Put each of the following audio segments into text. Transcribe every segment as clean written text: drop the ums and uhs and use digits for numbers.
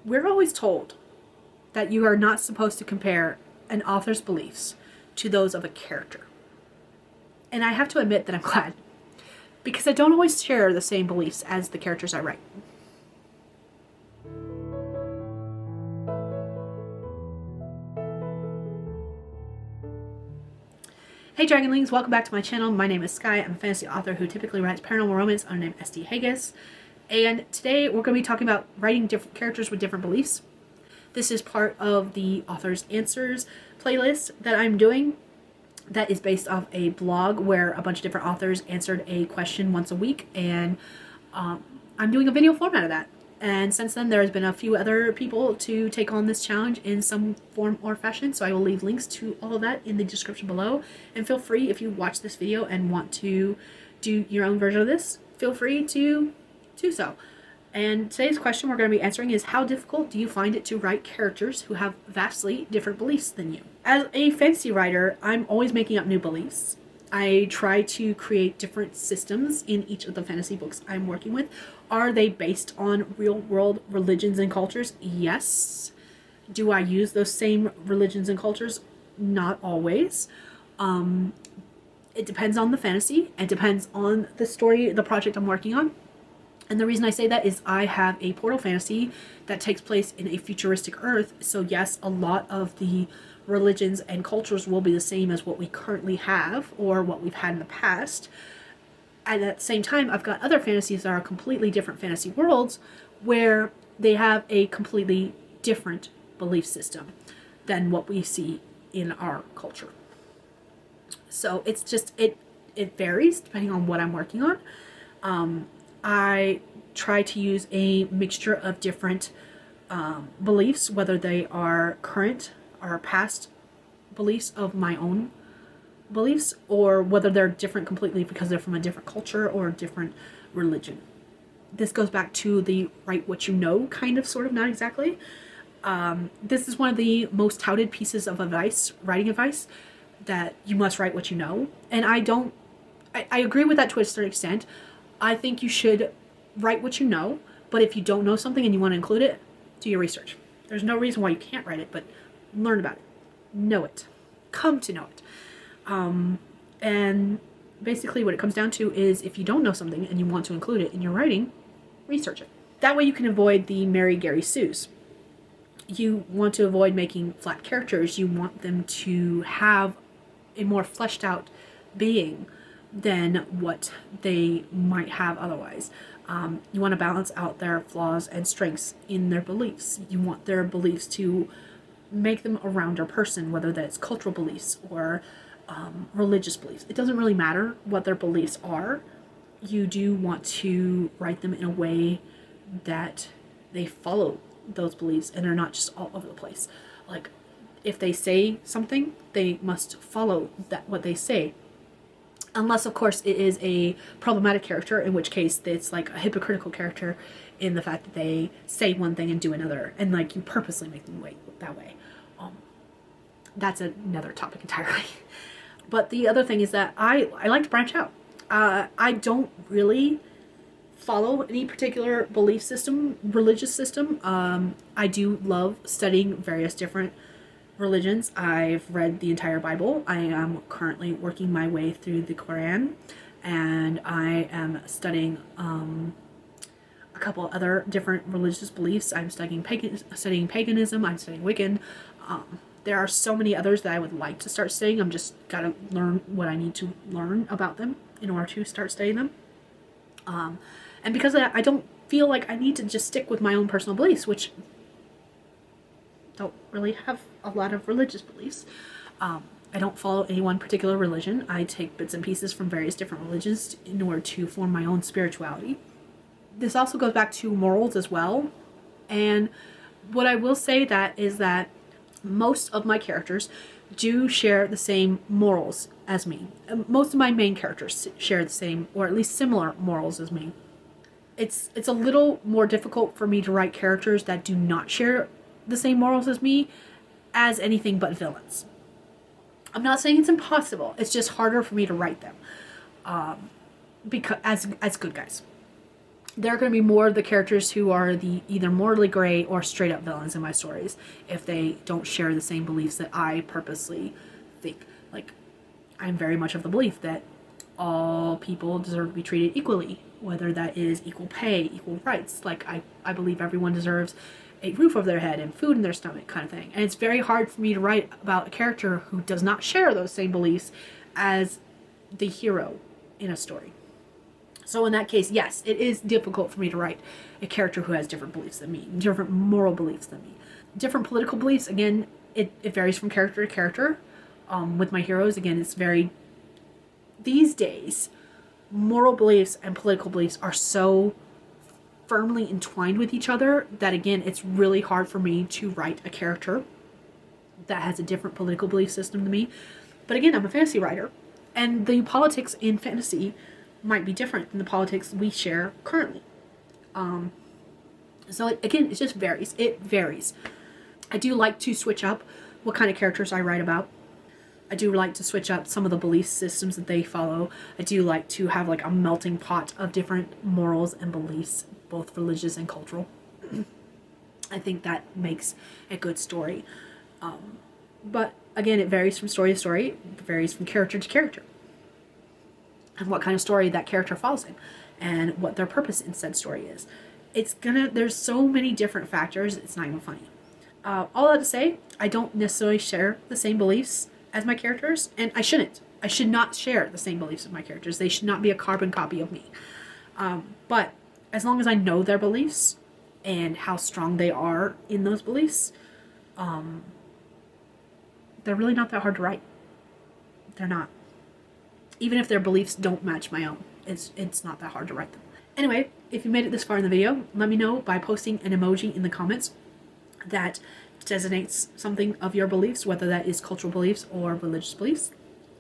we're always told that you are not supposed to compare an author's beliefs to those of a character. And I have to admit that I'm glad, because I don't always share the same beliefs as the characters I write. Hey Dragonlings, welcome back to my channel. My name is Skye. I'm a fantasy author who typically writes paranormal romance under the name SD Hegyes. And today we're going to be talking about writing different characters with different beliefs. This is part of the Author's Answers playlist that I'm doing that is based off a blog where a bunch of different authors answered a question once a week, and I'm doing a video format of that. And since then there's been a few other people to take on this challenge in some form or fashion, so I will leave links to all of that in the description below. And feel free, if you watch this video and want to do your own version of this, feel free to do so. And today's question we're going to be answering is, how difficult do you find it to write characters who have vastly different beliefs than you? As a fantasy writer, I'm always making up new beliefs. I try to create different systems in each of the fantasy books I'm working with. Are they based on real-world religions and cultures? Yes. Do I use those same religions and cultures? Not always. It depends on the fantasy. It depends on the story, the project I'm working on. And the reason I say that is I have a portal fantasy that takes place in a futuristic Earth. So yes, a lot of the religions and cultures will be the same as what we currently have or what we've had in the past. And at the same time, I've got other fantasies that are completely different fantasy worlds where they have a completely different belief system than what we see in our culture. So it's just, it varies depending on what I'm working on. I try to use a mixture of different beliefs, whether they are current or past beliefs of my own beliefs, or whether they're different completely because they're from a different culture or a different religion. This goes back to the write what you know kind of, sort of, not exactly. This is one of the most touted pieces of advice, writing advice, that you must write what you know. And I agree with that to a certain extent. I think you should write what you know, but if you don't know something and you want to include it, do your research. There's no reason why you can't write it, but learn about it. Know it. Come to know it. And basically what it comes down to is, if you don't know something and you want to include it in your writing, research it. That way you can avoid the Mary Gary Sues. You want to avoid making flat characters. You want them to have a more fleshed out being than what they might have otherwise. You want to balance out their flaws and strengths in their beliefs. You want their beliefs to make them a rounder person, whether that's cultural beliefs or religious beliefs. It doesn't really matter what their beliefs are. You do want to write them in a way that they follow those beliefs and they're not just all over the place. Like, if they say something, they must follow what they say. Unless, of course, it is a problematic character, in which case it's like a hypocritical character in the fact that they say one thing and do another, and like you purposely make them wait that way. That's another topic entirely. But the other thing is that I like to branch out. I don't really follow any particular belief system, religious system. I do love studying various different religions. I've read the entire Bible. I am currently working my way through the Quran, and I am studying a couple other different religious beliefs. I'm studying paganism. I'm studying Wiccan. There are so many others that I would like to start studying. I'm just gotta learn what I need to learn about them in order to start studying them. And because of that, I don't feel like I need to just stick with my own personal beliefs, which don't really have a lot of religious beliefs. I don't follow any one particular religion. I take bits and pieces from various different religions in order to form my own spirituality. This also goes back to morals as well. And what I will say is that most of my characters do share the same morals as me. Most of my main characters share the same, or at least similar, morals as me. It's a little more difficult for me to write characters that do not share the same morals as me as anything but villains. I'm not saying it's impossible. It's just harder for me to write them because as good guys. There are going to be more of the characters who are the either morally gray or straight up villains in my stories if they don't share the same beliefs that I purposely think. Like, I'm very much of the belief that all people deserve to be treated equally, whether that is equal pay, equal rights. Like, I believe everyone deserves a roof over their head and food in their stomach, kind of thing. And it's very hard for me to write about a character who does not share those same beliefs as the hero in a story. So in that case, yes, it is difficult for me to write a character who has different beliefs than me, different moral beliefs than me. Different political beliefs, again, it varies from character to character. With my heroes, again, it's very... These days, moral beliefs and political beliefs are so firmly entwined with each other that, again, it's really hard for me to write a character that has a different political belief system than me. But again, I'm a fantasy writer, and the politics in fantasy might be different than the politics we share currently. So again, it just varies. It varies. I do like to switch up what kind of characters I write about. I do like to switch up some of the belief systems that they follow. I do like to have like a melting pot of different morals and beliefs, both religious and cultural. I think that makes a good story. But again, it varies from story to story. It varies from character to character, and what kind of story that character falls in, and what their purpose in said story is. There's so many different factors, it's not even funny. All that to say, I don't necessarily share the same beliefs as my characters, and I shouldn't. I should not share the same beliefs as my characters. They should not be a carbon copy of me. But as long as I know their beliefs and how strong they are in those beliefs, they're really not that hard to write. They're not. Even if their beliefs don't match my own, it's not that hard to write them. Anyway, if you made it this far in the video, let me know by posting an emoji in the comments that designates something of your beliefs, whether that is cultural beliefs or religious beliefs.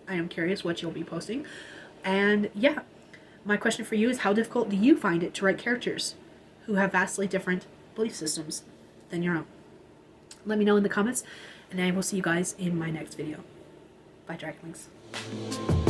I am curious what you'll be posting. And yeah, my question for you is, how difficult do you find it to write characters who have vastly different belief systems than your own? Let me know in the comments, and I will see you guys in my next video. Bye, Dragonlings.